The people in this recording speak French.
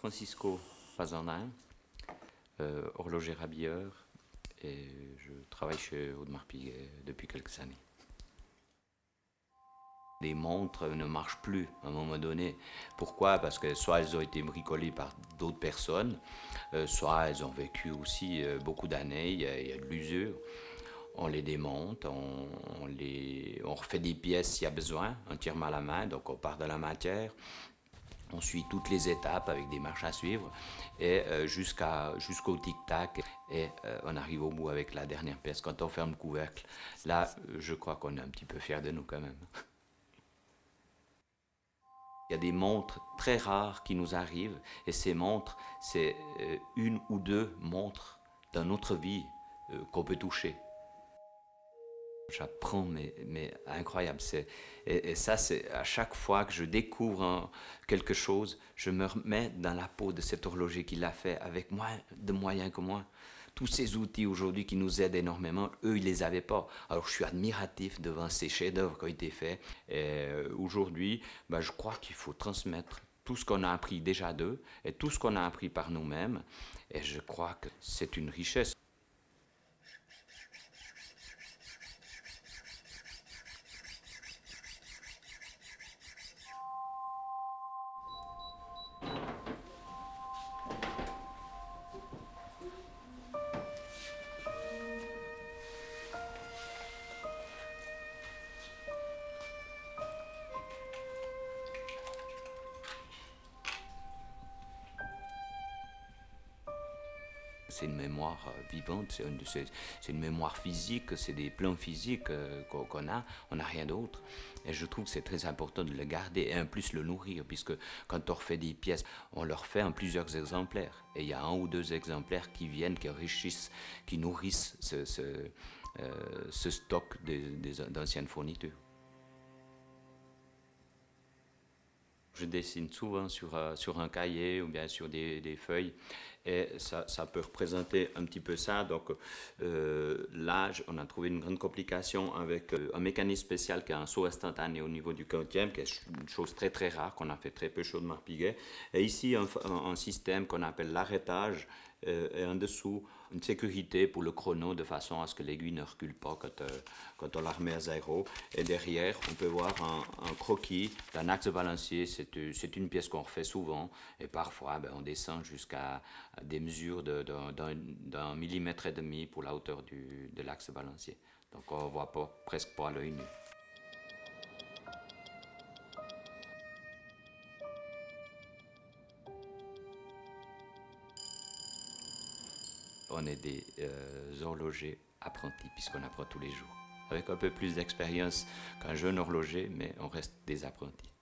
Francisco Pazanin, horloger habilleur, et je travaille chez Audemars Piguet depuis quelques années. Les montres ne marchent plus à un moment donné. Pourquoi? Parce que soit elles ont été bricolées par d'autres personnes, soit elles ont vécu aussi beaucoup d'années, il y a de l'usure. On les démonte, on refait des pièces s'il y a besoin, entièrement à la main, donc on part de la matière. On suit toutes les étapes avec des marches à suivre et jusqu'au tic-tac et on arrive au bout avec la dernière pièce. Quand on ferme le couvercle, là, je crois qu'on est un petit peu fiers de nous quand même. Il y a des montres très rares qui nous arrivent et ces montres, c'est une ou deux montres dans notre vie qu'on peut toucher. J'apprends, mais incroyable. Et ça, c'est à chaque fois que je découvre quelque chose, je me remets dans la peau de cet horloger qui l'a fait avec moins de moyens que moi. Tous ces outils aujourd'hui qui nous aident énormément, eux, ils ne les avaient pas. Alors je suis admiratif devant ces chefs-d'œuvre qui ont été faits. Et aujourd'hui, ben, je crois qu'il faut transmettre tout ce qu'on a appris déjà d'eux et tout ce qu'on a appris par nous-mêmes. Et je crois que c'est une richesse. C'est une mémoire vivante, c'est une mémoire physique, c'est des plans physiques qu'on a, on n'a rien d'autre. Et je trouve que c'est très important de le garder et en plus le nourrir, puisque quand on refait des pièces, on le refait en plusieurs exemplaires. Et il y a un ou deux exemplaires qui viennent, qui enrichissent, qui nourrissent ce stock d'anciennes fournitures. Je dessine souvent sur un cahier ou bien sur des feuilles et ça peut représenter un petit peu ça. Donc là, on a trouvé une grande complication avec un mécanisme spécial qui a un saut instantané au niveau du 40e, qui est une chose très très rare qu'on a fait très peu chez Audemars Piguet. Et ici, un système qu'on appelle l'arrêtage et en dessous, une sécurité pour le chrono de façon à ce que l'aiguille ne recule pas quand on la remet à zéro. Et derrière, on peut voir un croquis d'un axe de balancier. C'est une pièce qu'on refait souvent et parfois ben, on descend jusqu'à des mesures d'un millimètre et demi pour la hauteur de l'axe de balancier. Donc on ne voit presque pas à l'œil nu. On est des horlogers apprentis, puisqu'on apprend tous les jours. Avec un peu plus d'expérience qu'un jeune horloger, mais on reste des apprentis.